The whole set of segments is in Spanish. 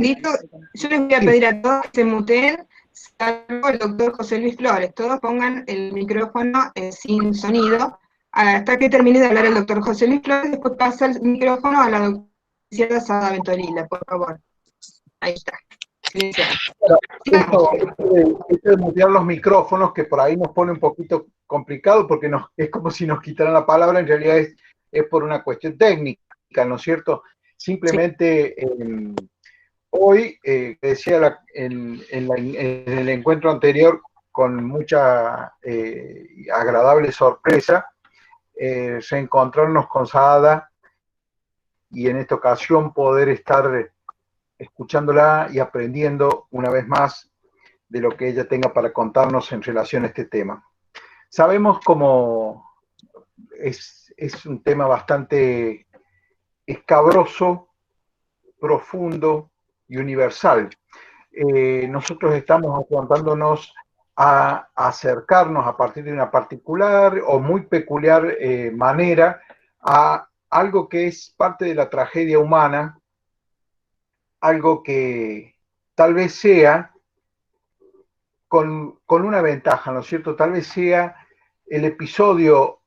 segundito, yo les voy a pedir a todos que se muteen, salvo el doctor José Luis Flores. Todos pongan el micrófono sin sonido, hasta que termine de hablar el doctor José Luis Flores, después pasa el micrófono a la doctora Sada Ventolila, por favor. Ahí está. Bueno, esto de mutear los micrófonos, que por ahí nos pone un poquito complicado, porque es como si nos quitaran la palabra, en realidad es por una cuestión técnica, ¿no es cierto? Simplemente hoy, decía en el encuentro anterior, con mucha agradable sorpresa, reencontrarnos con Saada y en esta ocasión poder estar escuchándola y aprendiendo una vez más de lo que ella tenga para contarnos en relación a este tema. Sabemos cómo es un tema bastante escabroso, profundo y universal. Nosotros estamos afrontándonos a acercarnos a partir de una particular o muy peculiar manera a algo que es parte de la tragedia humana, algo que tal vez sea con una ventaja, ¿no es cierto? Tal vez sea el episodio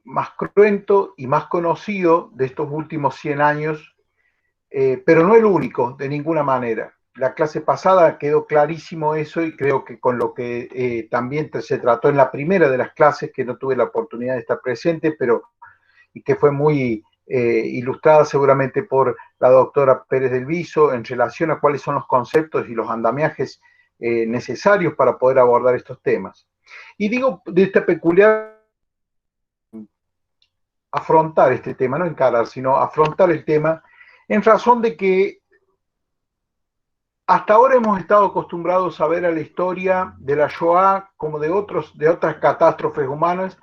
más cruento y más conocido de estos últimos 100 años, pero no el único, de ninguna manera. La clase pasada quedó clarísimo eso y creo que con lo que también se trató en la primera de las clases, que no tuve la oportunidad de estar presente, pero y que fue muy ilustrada seguramente por la doctora Pérez del Viso en relación a cuáles son los conceptos y los andamiajes necesarios para poder abordar estos temas. Y digo de esta peculiar afrontar este tema, no encarar, sino afrontar el tema en razón de que hasta ahora hemos estado acostumbrados a ver a la historia de la Shoah como de otras catástrofes humanas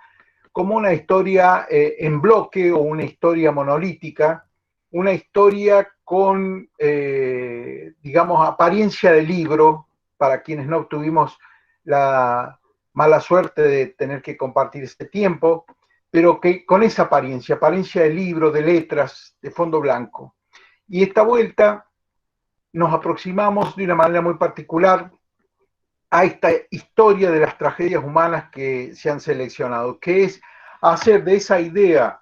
como una historia en bloque o una historia monolítica, una historia con, digamos, apariencia de libro, para quienes no tuvimos la mala suerte de tener que compartir este tiempo, pero que con esa apariencia de libro, de letras, de fondo blanco. Y esta vuelta nos aproximamos de una manera muy particular a esta historia de las tragedias humanas que se han seleccionado, que es hacer de esa idea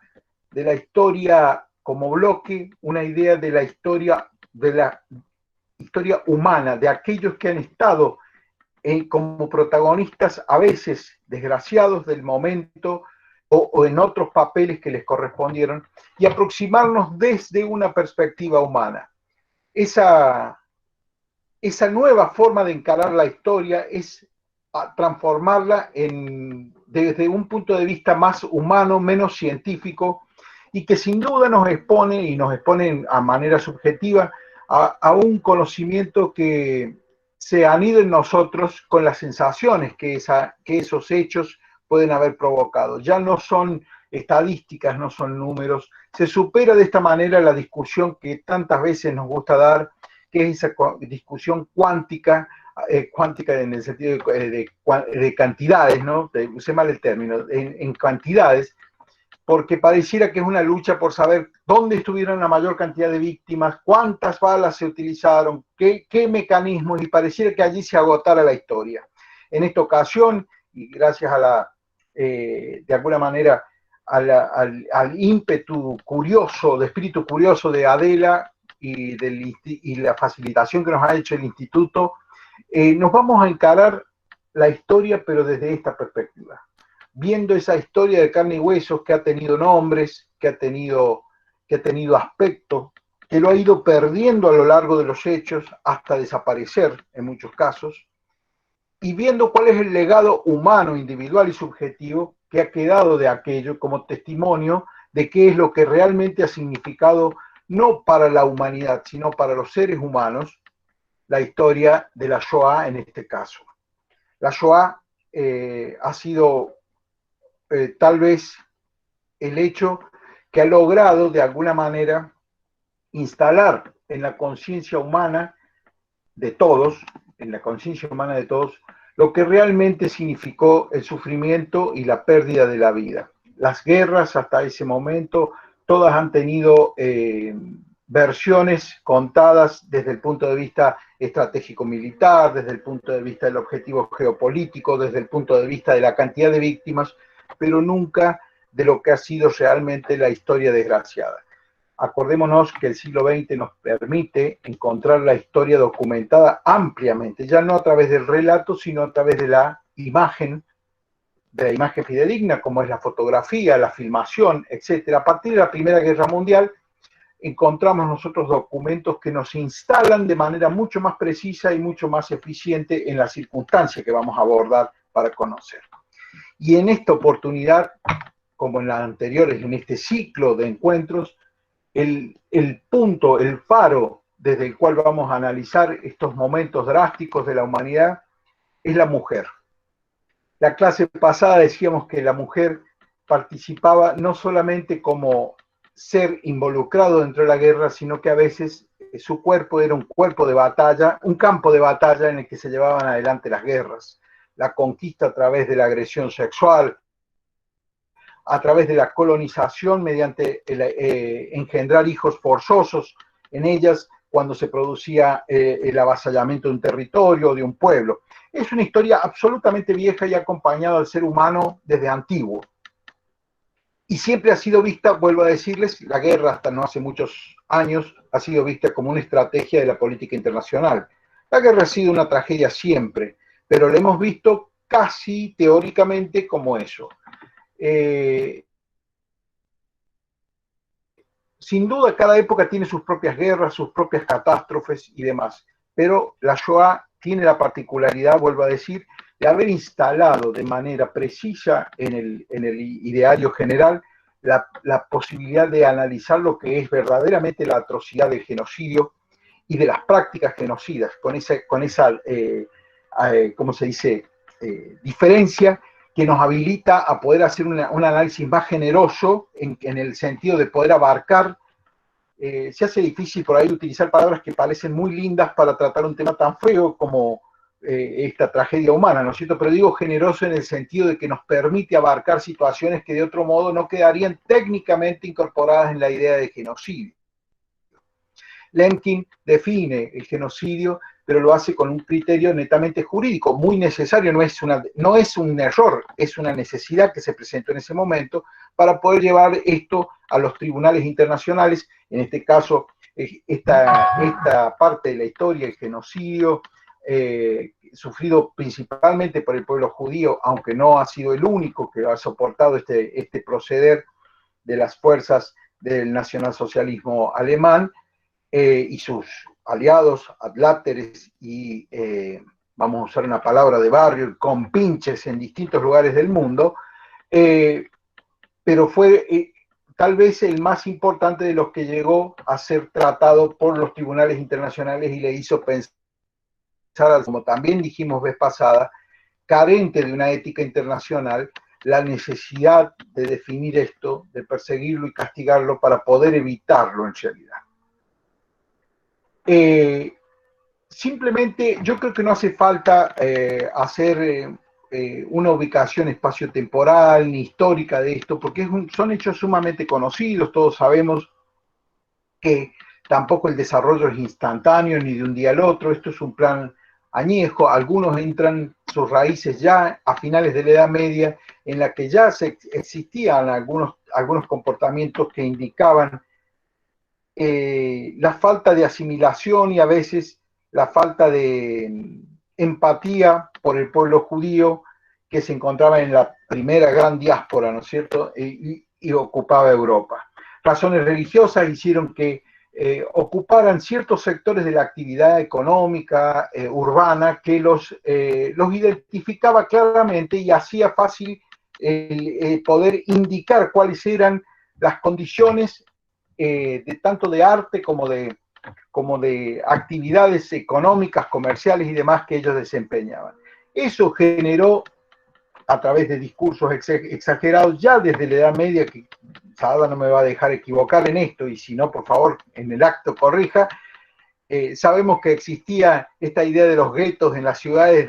de la historia como bloque una idea de la historia humana, de aquellos que han estado como protagonistas a veces desgraciados del momento o en otros papeles que les correspondieron, y aproximarnos desde una perspectiva humana. Esa nueva forma de encarar la historia es transformarla desde un punto de vista más humano, menos científico, y que sin duda nos expone a manera subjetiva a un conocimiento que se anida en nosotros con las sensaciones que esos hechos pueden haber provocado. Ya no son estadísticas, no son números. Se supera de esta manera la discusión que tantas veces nos gusta dar, que es esa discusión cuántica en el sentido de cantidades, ¿no? Usé mal el término, en cantidades, porque pareciera que es una lucha por saber dónde estuvieron la mayor cantidad de víctimas, cuántas balas se utilizaron, qué mecanismos, y pareciera que allí se agotara la historia. En esta ocasión, y gracias a de alguna manera, al ímpetu curioso, de espíritu curioso de Adela y la facilitación que nos ha hecho el instituto, nos vamos a encarar la historia, pero desde esta perspectiva, viendo esa historia de carne y huesos que ha tenido nombres, que ha tenido aspecto, que lo ha ido perdiendo a lo largo de los hechos hasta desaparecer en muchos casos, y viendo cuál es el legado humano, individual y subjetivo que ha quedado de aquello como testimonio de qué es lo que realmente ha significado, no para la humanidad, sino para los seres humanos, la historia de la Shoah en este caso. La Shoah ha sido tal vez el hecho que ha logrado de alguna manera instalar en la conciencia humana de todos, lo que realmente significó el sufrimiento y la pérdida de la vida. Las guerras hasta ese momento, todas han tenido versiones contadas desde el punto de vista estratégico-militar, desde el punto de vista del objetivo geopolítico, desde el punto de vista de la cantidad de víctimas, pero nunca de lo que ha sido realmente la historia desgraciada. Acordémonos que el siglo XX nos permite encontrar la historia documentada ampliamente, ya no a través del relato, sino a través de la imagen fidedigna, como es la fotografía, la filmación, etc. A partir de la Primera Guerra Mundial, encontramos nosotros documentos que nos instalan de manera mucho más precisa y mucho más eficiente en la circunstancia que vamos a abordar para conocer. Y en esta oportunidad, como en las anteriores, en este ciclo de encuentros, el punto, el faro desde el cual vamos a analizar estos momentos drásticos de la humanidad es la mujer. La clase pasada decíamos que la mujer participaba no solamente como ser involucrado dentro de la guerra, sino que a veces su cuerpo era un cuerpo de batalla, un campo de batalla en el que se llevaban adelante las guerras, la conquista a través de la agresión sexual, a través de la colonización mediante engendrar hijos forzosos en ellas cuando se producía el avasallamiento de un territorio o de un pueblo. Es una historia absolutamente vieja y acompañada al ser humano desde antiguo. Y siempre ha sido vista, vuelvo a decirles, la guerra hasta no hace muchos años ha sido vista como una estrategia de la política internacional. La guerra ha sido una tragedia siempre, pero la hemos visto casi teóricamente como eso. Sin duda, cada época tiene sus propias guerras, sus propias catástrofes y demás, pero la Shoah tiene la particularidad, vuelvo a decir, de haber instalado de manera precisa en el ideario general la posibilidad de analizar lo que es verdaderamente la atrocidad del genocidio y de las prácticas genocidas, con esa ¿cómo se dice?, diferencia que nos habilita a poder hacer un análisis más generoso en el sentido de poder abarcar. Se hace difícil por ahí utilizar palabras que parecen muy lindas para tratar un tema tan feo como esta tragedia humana, ¿no es cierto? Pero digo generoso en el sentido de que nos permite abarcar situaciones que de otro modo no quedarían técnicamente incorporadas en la idea de genocidio. Lemkin define el genocidio, pero lo hace con un criterio netamente jurídico, muy necesario, no es un error, es una necesidad que se presentó en ese momento para poder llevar esto a los tribunales internacionales, en este caso, esta parte de la historia, el genocidio, sufrido principalmente por el pueblo judío, aunque no ha sido el único que ha soportado este proceder de las fuerzas del nacionalsocialismo alemán, y sus aliados, adláteres y, vamos a usar una palabra de barrio, compinches en distintos lugares del mundo, pero fue tal vez el más importante de los que llegó a ser tratado por los tribunales internacionales y le hizo pensar, como también dijimos vez pasada, carente de una ética internacional, la necesidad de definir esto, de perseguirlo y castigarlo para poder evitarlo en realidad. Simplemente yo creo que no hace falta hacer una ubicación espaciotemporal ni histórica de esto, porque son hechos sumamente conocidos, todos sabemos que tampoco el desarrollo es instantáneo ni de un día al otro, esto es un plan añejo, algunos entran sus raíces ya a finales de la Edad Media, en la que ya existían algunos comportamientos que indicaban la falta de asimilación y a veces la falta de empatía por el pueblo judío que se encontraba en la primera gran diáspora, ¿no es cierto?, y ocupaba Europa. Razones religiosas hicieron que ocuparan ciertos sectores de la actividad económica, urbana, que los identificaba claramente y hacía fácil poder indicar cuáles eran las condiciones de tanto de arte como de actividades económicas, comerciales y demás que ellos desempeñaban. Eso generó, a través de discursos exagerados, ya desde la Edad Media, que Saada no me va a dejar equivocar en esto, y si no, por favor, en el acto corrija, sabemos que existía esta idea de los guetos en las ciudades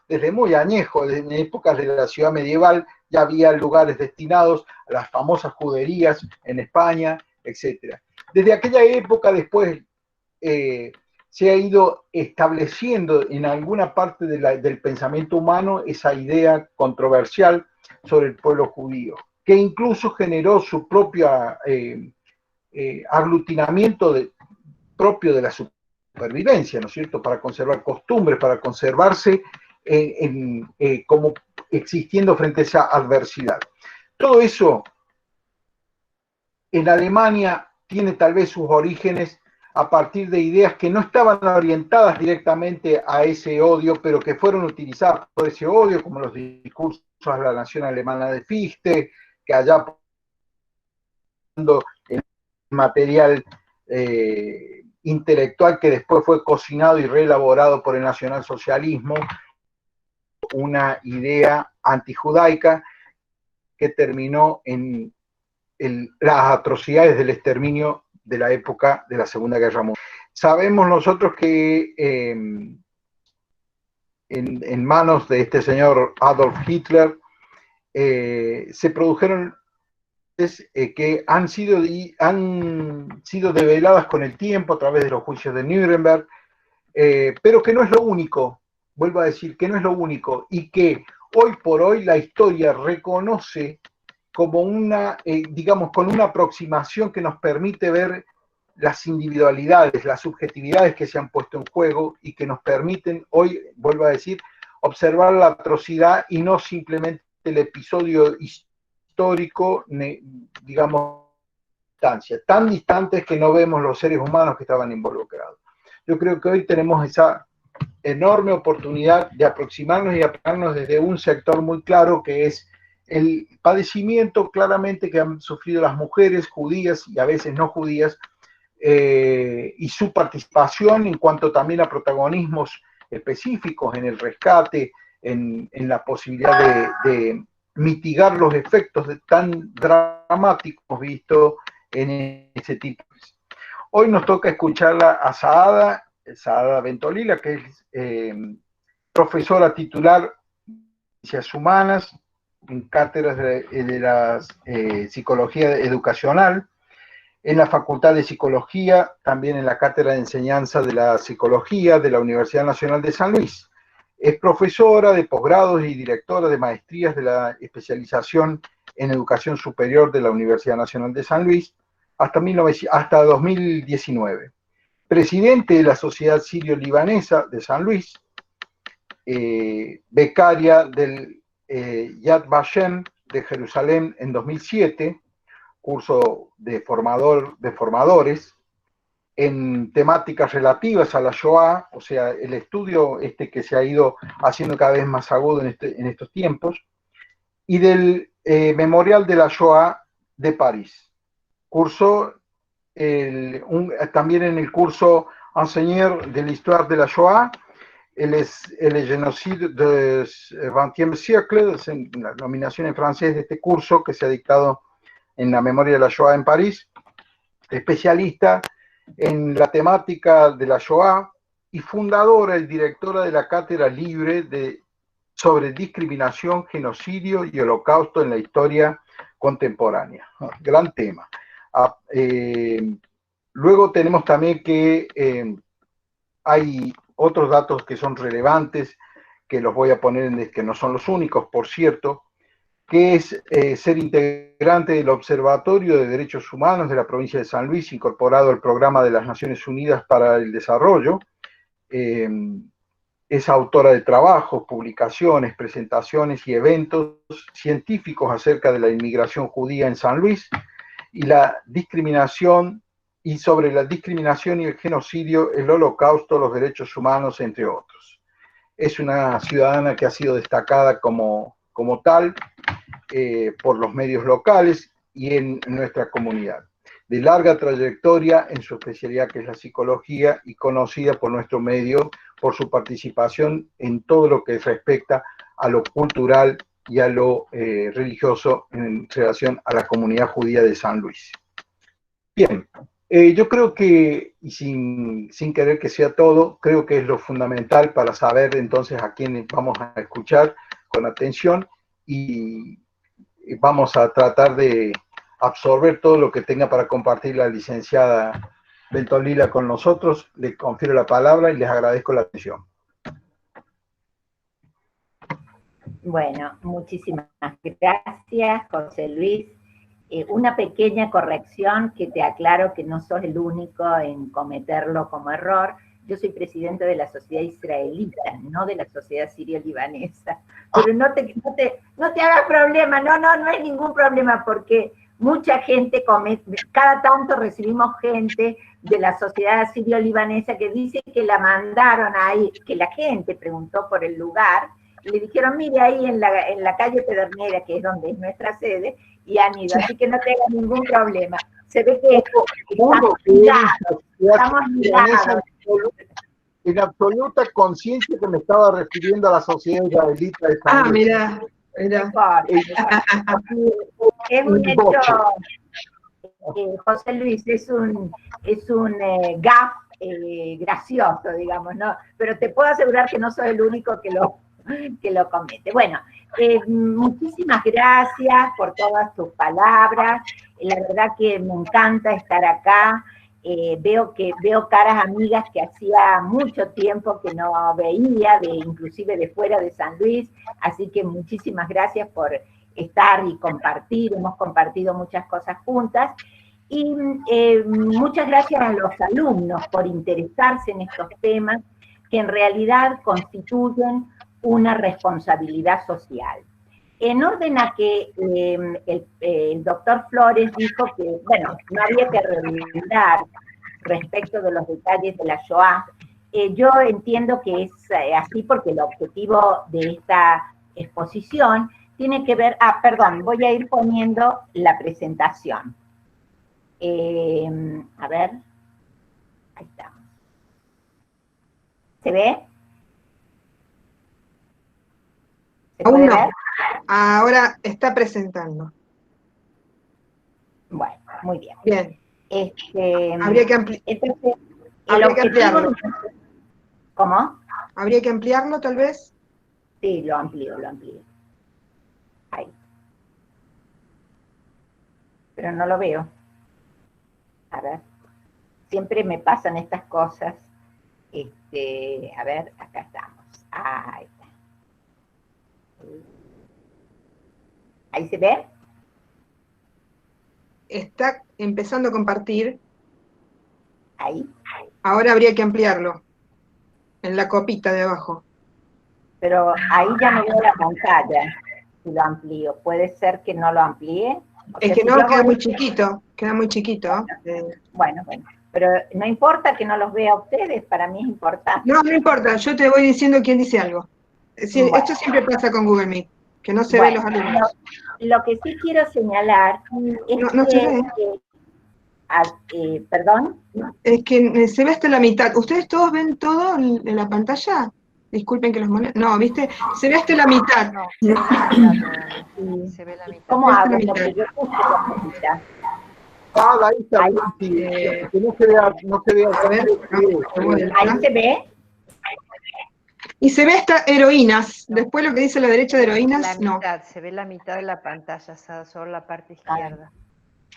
desde muy añejo, desde épocas de la ciudad medieval, ya había lugares destinados a las famosas juderías en España, etc. Desde aquella época después se ha ido estableciendo en alguna parte del pensamiento humano esa idea controversial sobre el pueblo judío, que incluso generó su propio aglutinamiento propio de la supervivencia, ¿no es cierto?, para conservar costumbres, para conservarse como existiendo frente a esa adversidad. Todo eso en Alemania tiene tal vez sus orígenes a partir de ideas que no estaban orientadas directamente a ese odio, pero que fueron utilizadas por ese odio, como los discursos de la nación alemana de Fichte, que allá el material intelectual que después fue cocinado y reelaborado por el nacionalsocialismo, una idea antijudaica que terminó en las atrocidades del exterminio de la época de la Segunda Guerra Mundial. Sabemos nosotros que en manos de este señor Adolf Hitler se produjeron que han sido develadas con el tiempo a través de los juicios de Nuremberg, pero que no es lo único, vuelvo a decir que no es lo único, y que hoy por hoy la historia reconoce como una, digamos, con una aproximación que nos permite ver las individualidades, las subjetividades que se han puesto en juego y que nos permiten hoy, vuelvo a decir, observar la atrocidad y no simplemente el episodio histórico, digamos, tan distantes que no vemos los seres humanos que estaban involucrados. Yo creo que hoy tenemos esa enorme oportunidad de aproximarnos y aplicarnos desde un sector muy claro que es el padecimiento claramente que han sufrido las mujeres judías y a veces no judías, y su participación en cuanto también a protagonismos específicos en el rescate, en la posibilidad de mitigar los efectos tan dramáticos vistos en ese tipo. Hoy nos toca escucharla a Saada Bentolila, que es profesora titular de Ciencias Humanas, en cátedras de la Psicología Educacional, en la Facultad de Psicología, también en la Cátedra de Enseñanza de la Psicología de la Universidad Nacional de San Luis. Es profesora de posgrados y directora de maestrías de la especialización en Educación Superior de la Universidad Nacional de San Luis hasta 2019. Presidente de la Sociedad Sirio-Libanesa de San Luis, becaria del Yad Vashem de Jerusalén en 2007, curso de formadores en temáticas relativas a la Shoah, o sea, el estudio que se ha ido haciendo cada vez más agudo en estos tiempos, y del Memorial de la Shoah de París. Cursó también en el curso Enseigner de l'histoire de la Shoah, el génocide du XXe siècle, la nominación en francés de este curso que se ha dictado en la memoria de la Shoah en París, especialista en la temática de la Shoah y fundadora y directora de la Cátedra Libre sobre discriminación, genocidio y holocausto en la historia contemporánea. Gran tema. Luego tenemos también que hay otros datos que son relevantes, que los voy a poner, que no son los únicos, por cierto, que es ser integrante del Observatorio de Derechos Humanos de la provincia de San Luis, incorporado al Programa de las Naciones Unidas para el Desarrollo. Es autora de trabajos, publicaciones, presentaciones y eventos científicos acerca de la inmigración judía en San Luis y la discriminación, y sobre la discriminación y el genocidio, el holocausto, los derechos humanos, entre otros. Es una ciudadana que ha sido destacada como tal por los medios locales y en nuestra comunidad. De larga trayectoria en su especialidad, que es la psicología, y conocida por nuestro medio por su participación en todo lo que respecta a lo cultural y a lo religioso en relación a la comunidad judía de San Luis. Bien, yo creo que, y sin querer que sea todo, creo que es lo fundamental para saber entonces a quién vamos a escuchar con atención, y vamos a tratar de absorber todo lo que tenga para compartir la licenciada Bentolila con nosotros. Le confiero la palabra y les agradezco la atención. Bueno, muchísimas gracias, José Luis. Una pequeña corrección que te aclaro que no sos el único en cometerlo como error. Yo soy presidente de la sociedad israelita, no de la sociedad sirio-libanesa. Pero no te hagas problema, no es ningún problema, porque mucha gente cada tanto recibimos gente de la sociedad sirio-libanesa que dice que la mandaron ahí, que la gente preguntó por el lugar, y le dijeron, mire, ahí en la calle Pedernera, que es donde es nuestra sede, y han ido, así que no tengan ningún problema. Se ve que estamos ligados. En absoluta conciencia que me estaba refiriendo a la sociedad israelita de San Luis. Mira. Es un hecho, José Luis, es un gaf gracioso, digamos, ¿no? Pero te puedo asegurar que no soy el único que lo comete. Bueno, muchísimas gracias por todas tus palabras. La verdad que me encanta estar acá. Veo caras amigas que hacía mucho tiempo que no veía, inclusive de fuera de San Luis, así que muchísimas gracias por estar y compartir. Hemos compartido muchas cosas juntas. Y muchas gracias a los alumnos por interesarse en estos temas que en realidad constituyen una responsabilidad social. En orden a que el doctor Flores dijo que, bueno, no había que redundar respecto de los detalles de la Shoah, yo entiendo que es así porque el objetivo de esta exposición tiene que ver, perdón, voy a ir poniendo la presentación. A ver, ahí estamos. ¿Se ve? ¿Se puede ver? Ahora está presentando. Bueno, muy bien. Bien. Habría que ampliarlo. ¿Cómo? ¿Habría que ampliarlo, tal vez? Sí, lo amplío. Ahí. Pero no lo veo. A ver. Siempre me pasan estas cosas. A ver, acá estamos. Ahí está. ¿Ahí se ve? Está empezando a compartir. Ahí. Ahora habría que ampliarlo. En la copita de abajo. Pero ahí ya no veo la pantalla. Si lo amplío. ¿Puede ser que no lo amplíe? Es que no, queda muy chiquito. Queda muy chiquito. Bueno. Pero no importa que no los vea a ustedes, para mí es importante. No importa, yo te voy diciendo quién dice algo. Bueno. Esto siempre pasa con Google Meet, que no se ven los alumnos. Lo que sí quiero señalar es ¿perdón? Es que se ve hasta la mitad. ¿Ustedes todos ven todo en la pantalla? Disculpen que los moleste. No, ¿viste? Se ve hasta la mitad. No, se ve la mitad. ¿Cómo hago? Porque yo puse la mitad. Ahí está. Que no se vea. A ver, ahí se ve. Y se ve hasta heroínas. Después lo que dice a la derecha de heroínas, la mitad, se ve la mitad de la pantalla, solo la parte izquierda.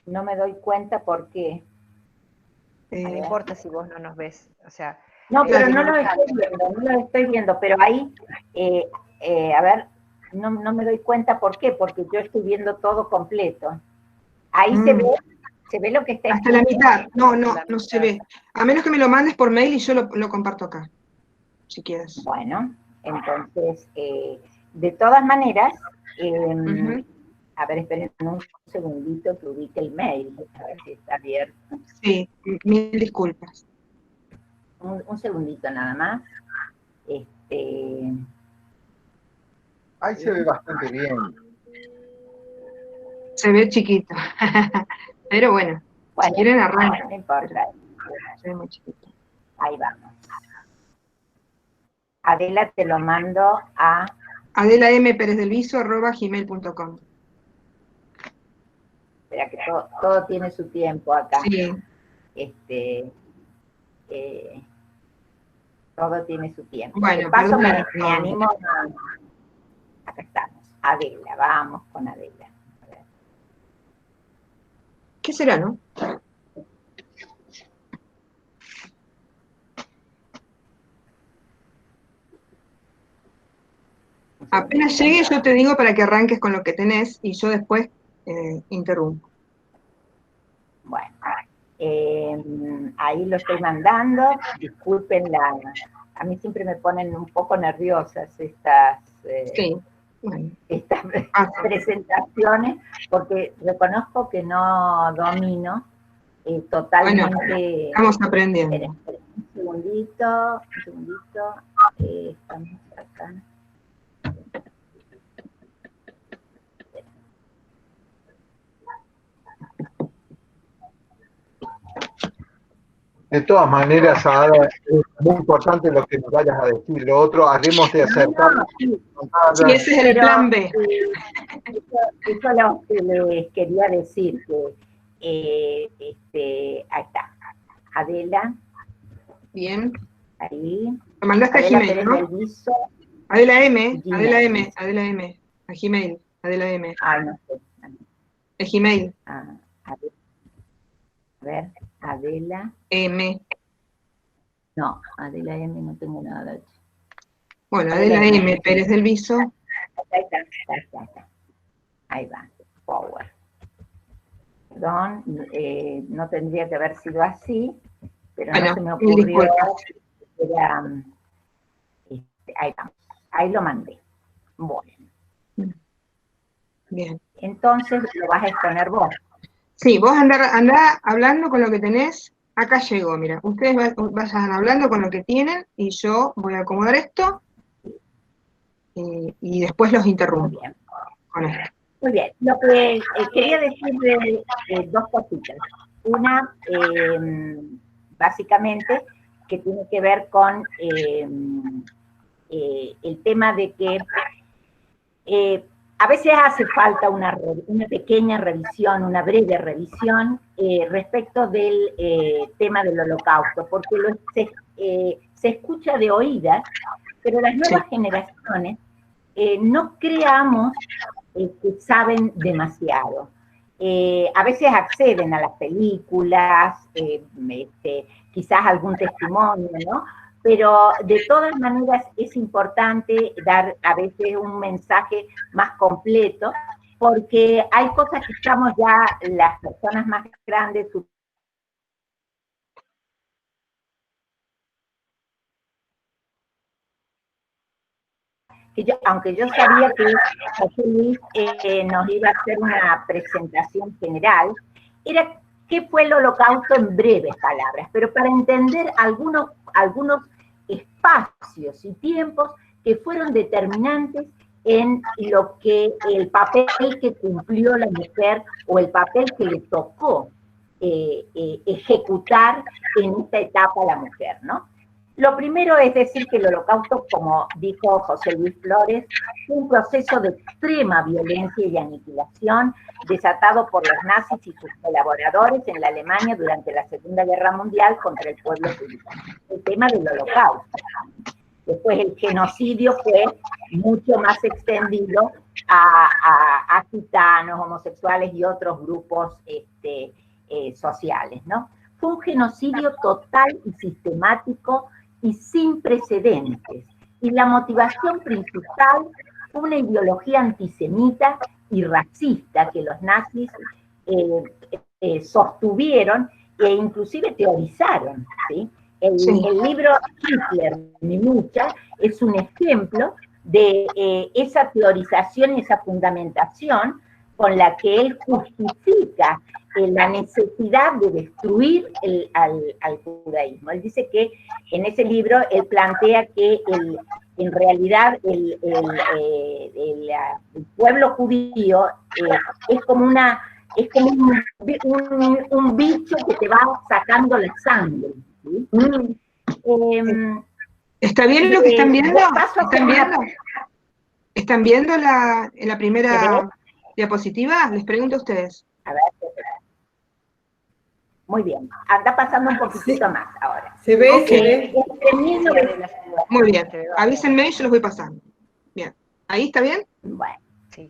No me doy cuenta por qué. No importa si vos no nos ves, o sea... No, pero no lo estoy viendo, pero ahí, a ver, no me doy cuenta por qué, porque yo estoy viendo todo completo. Ahí se ve lo que está hasta la mitad. No se ve. A menos que me lo mandes por mail y yo lo comparto acá, si quieres. Bueno, entonces, de todas maneras, a ver, esperen un segundito que ubique el mail, a ver si está abierto. Sí, mil disculpas. Un segundito nada más. Ahí se ve bastante bien. Se ve chiquito. Pero bueno, si quieren arrancar. No importa. Se ve muy chiquito. Ahí vamos. Adela, te lo mando a... AdelaMPerezDelviso@gmail.com. Espera que todo tiene su tiempo acá. Sí. Todo tiene su tiempo. Bueno, paso me animo a... Acá estamos. Adela, vamos con Adela. ¿Qué será, no? Apenas llegue yo te digo para que arranques con lo que tenés y yo después interrumpo. Bueno, ahí lo estoy mandando. Disculpen a mí siempre me ponen un poco nerviosas estas, Sí, bueno, estas presentaciones, porque reconozco que no domino totalmente. Bueno, estamos aprendiendo. Esperen, un segundito, estamos acá. De todas maneras, Ada, es muy importante lo que nos vayas a decir. Lo otro, haremos de acercarnos. Sí, ese es el plan B. Eso es lo que les quería decir, que ahí está. Adela. Bien. Ahí. Lo mandaste a Gmail, ¿no? Adela M, Gmail. Adela M, a Gmail, Adela M. Ay, no sé. El Gmail. A ver, Adela. M. No, Adela M no tengo nada. Bueno, Adela M, Pérez del Viso. Ahí está. Ahí va, Power. Perdón, no tendría que haber sido así, pero bueno, no se me ocurrió. Era, ahí vamos, ahí lo mandé. Bueno. Bien. Entonces lo vas a exponer vos. Sí, vos andá hablando con lo que tenés. Acá llegó, mira. Ustedes vayan hablando con lo que tienen y yo voy a acomodar esto y después los interrumpo. Muy bien. Con esto. Muy bien. Lo que quería decir dos cositas. Una, básicamente, que tiene que ver con el tema de que a veces hace falta una pequeña revisión, una breve revisión respecto del tema del Holocausto, porque se escucha de oídas, pero las nuevas generaciones no creamos que saben demasiado. A veces acceden a las películas, quizás algún testimonio, ¿no? Pero de todas maneras es importante dar a veces un mensaje más completo, porque hay cosas que estamos ya, las personas más grandes, aunque yo sabía que José Luis nos iba a hacer una presentación general, era qué fue el Holocausto en breves palabras, pero para entender algunos espacios y tiempos que fueron determinantes en lo que el papel que cumplió la mujer o el papel que le tocó ejecutar en esta etapa a la mujer, ¿no? Lo primero es decir que el Holocausto, como dijo José Luis Flores, fue un proceso de extrema violencia y aniquilación desatado por los nazis y sus colaboradores en la Alemania durante la Segunda Guerra Mundial contra el pueblo judío. El tema del Holocausto. Después el genocidio fue mucho más extendido a gitanos, homosexuales y otros grupos sociales, ¿no? Fue un genocidio total y sistemático y sin precedentes. Y la motivación principal fue una ideología antisemita y racista que los nazis sostuvieron e inclusive teorizaron, ¿sí? El libro Hitler, mi lucha, es un ejemplo de esa teorización y esa fundamentación con la que él justifica la necesidad de destruir al judaísmo. Él dice que en ese libro él plantea que en realidad el pueblo judío es como un bicho que te va sacando la sangre, ¿sí? ¿Está bien lo que están viendo? ¿Están viendo la primera diapositiva? Les pregunto a ustedes. A ver, muy bien. Anda pasando un poquitito más ahora. Se ve, se ve. Muy bien. Avísenme y yo los voy pasando. Bien. ¿Ahí está bien? Bueno. Sí.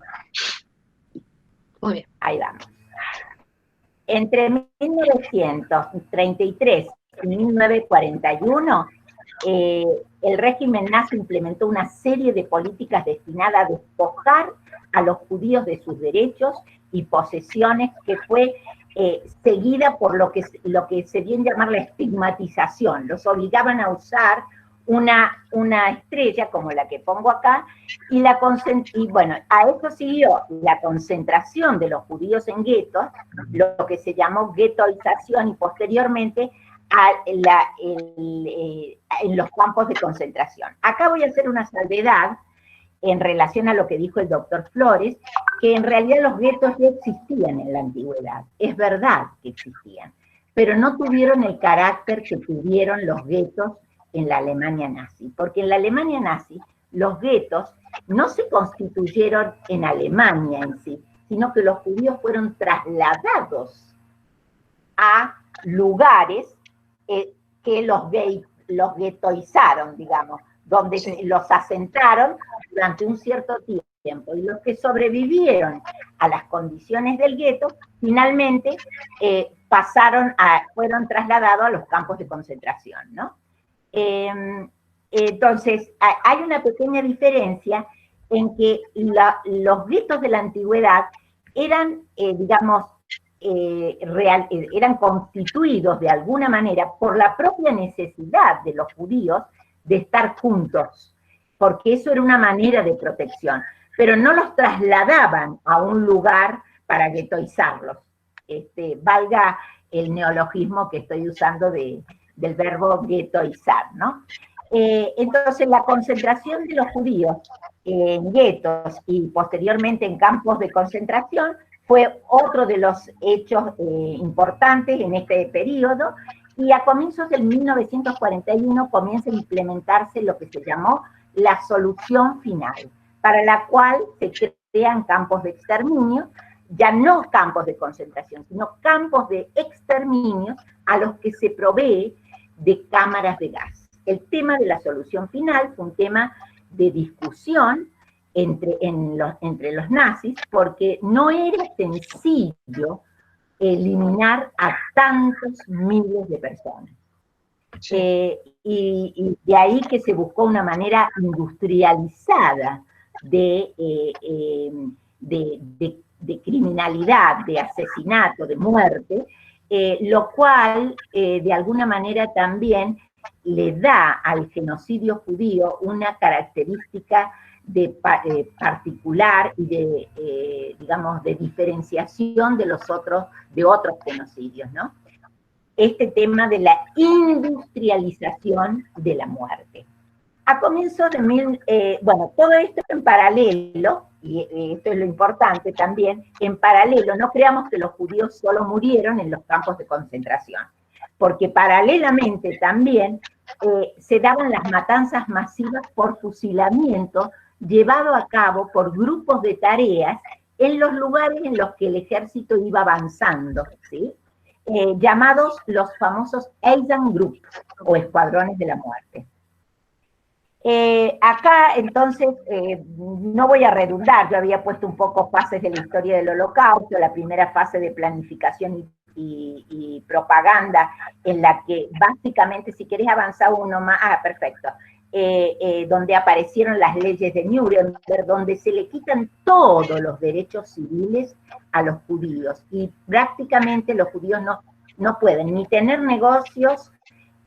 Muy bien. Ahí vamos. Entre 1933 y 1941, el régimen nazi implementó una serie de políticas destinadas a despojar a los judíos de sus derechos y posesiones, que fue seguida por lo que se viene a llamar la estigmatización. Los obligaban a usar una estrella como la que pongo acá, y bueno, a eso siguió la concentración de los judíos en guetos, lo que se llamó guetoización, y posteriormente en los campos de concentración. Acá voy a hacer una salvedad en relación a lo que dijo el doctor Flores, que en realidad los guetos ya existían en la antigüedad. Es verdad que existían, pero no tuvieron el carácter que tuvieron los guetos en la Alemania nazi, porque en la Alemania nazi los guetos no se constituyeron en Alemania en sí, sino que los judíos fueron trasladados a lugares que los guetoizaron, digamos, donde los asentaron durante un cierto tiempo. Y los que sobrevivieron a las condiciones del gueto, finalmente fueron trasladados a los campos de concentración, ¿no? Entonces, hay una pequeña diferencia en que los guetos de la antigüedad eran, digamos, eran constituidos de alguna manera por la propia necesidad de los judíos de estar juntos, porque eso era una manera de protección, pero no los trasladaban a un lugar para guetoizarlos. Valga el neologismo que estoy usando del verbo guetoizar, ¿no? Entonces, la concentración de los judíos en guetos y posteriormente en campos de concentración fue otro de los hechos importantes en este periodo, y a comienzos del 1941 comienza a implementarse lo que se llamó la solución final, para la cual se crean campos de exterminio, ya no campos de concentración, sino campos de exterminio a los que se provee de cámaras de gas. El tema de la solución final fue un tema de discusión entre los nazis, porque no era sencillo eliminar a tantos miles de personas. Sí. Y de ahí que se buscó una manera industrializada de criminalidad, de asesinato, de muerte, lo cual de alguna manera también le da al genocidio judío una característica particular y digamos, de diferenciación de otros genocidios, ¿no? Este tema de la industrialización de la muerte. A comienzos de bueno, todo esto en paralelo, y esto es lo importante también, en paralelo, no creamos que los judíos solo murieron en los campos de concentración, porque paralelamente también se daban las matanzas masivas por fusilamiento llevado a cabo por grupos de tareas en los lugares en los que el ejército iba avanzando, ¿sí? Llamados los famosos Eisengruppen, o escuadrones de la muerte. Acá, entonces, no voy a redundar, yo había puesto un poco fases de la historia del Holocausto, la primera fase de planificación y propaganda, en la que básicamente, si querés avanzar uno más, perfecto, donde aparecieron las leyes de Nuremberg, donde se le quitan todos los derechos civiles a los judíos, y prácticamente los judíos no pueden ni tener negocios,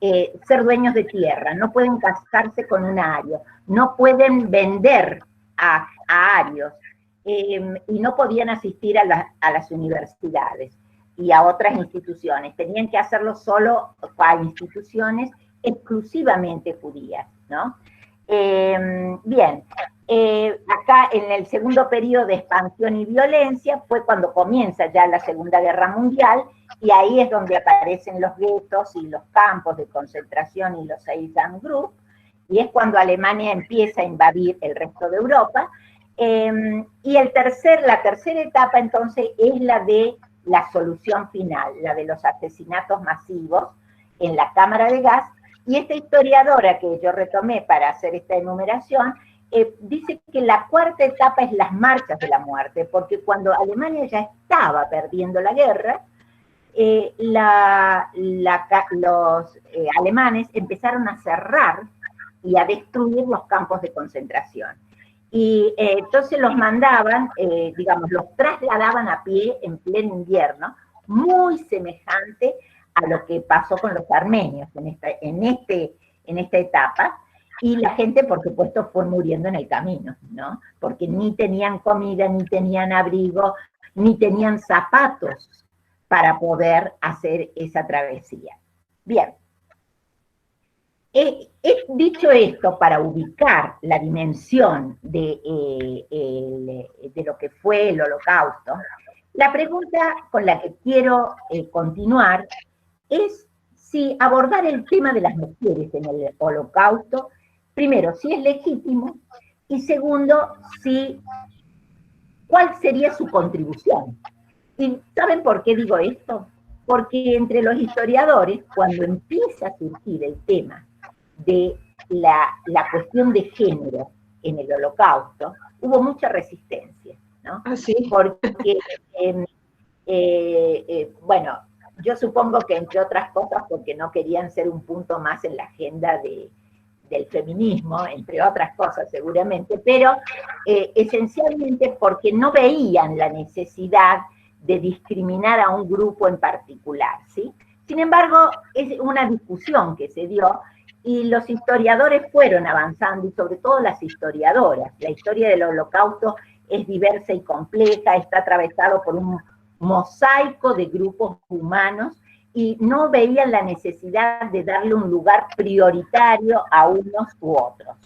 ser dueños de tierra, no pueden casarse con un ario, no pueden vender a arios, y no podían asistir a las universidades y a otras instituciones, tenían que hacerlo solo a instituciones exclusivamente judías, ¿no? Bien, acá en el segundo periodo de expansión y violencia fue cuando comienza ya la Segunda Guerra Mundial, y ahí es donde aparecen los guetos y los campos de concentración y los Eisengruppen, y es cuando Alemania empieza a invadir el resto de Europa, y la tercera etapa entonces es la de la solución final, la de los asesinatos masivos en la cámara de gas, y esta historiadora que yo retomé para hacer esta enumeración, dice que la cuarta etapa es las marchas de la muerte, porque cuando Alemania ya estaba perdiendo la guerra, los alemanes empezaron a cerrar y a destruir los campos de concentración. Y entonces los mandaban, digamos, los trasladaban a pie en pleno invierno, muy semejante a lo que pasó con los armenios en esta etapa, y la gente, por supuesto, fue muriendo en el camino, ¿no? Porque ni tenían comida, ni tenían abrigo, ni tenían zapatos para poder hacer esa travesía. Bien. He dicho esto para ubicar la dimensión de lo que fue el Holocausto. La pregunta con la que quiero continuar es si abordar el tema de las mujeres en el Holocausto, primero, si es legítimo, y segundo, cuál sería su contribución. ¿Y saben por qué digo esto? Porque entre los historiadores, cuando empieza a surgir el tema de la cuestión de género en el Holocausto, hubo mucha resistencia, ¿no? Ah, sí. Porque, bueno, yo supongo que entre otras cosas porque no querían ser un punto más en la agenda del feminismo, entre otras cosas seguramente, pero esencialmente porque no veían la necesidad de discriminar a un grupo en particular, ¿sí? Sin embargo, es una discusión que se dio y los historiadores fueron avanzando, y sobre todo las historiadoras. La historia del Holocausto es diversa y compleja, está atravesado por un mosaico de grupos humanos, y no veían la necesidad de darle un lugar prioritario a unos u otros.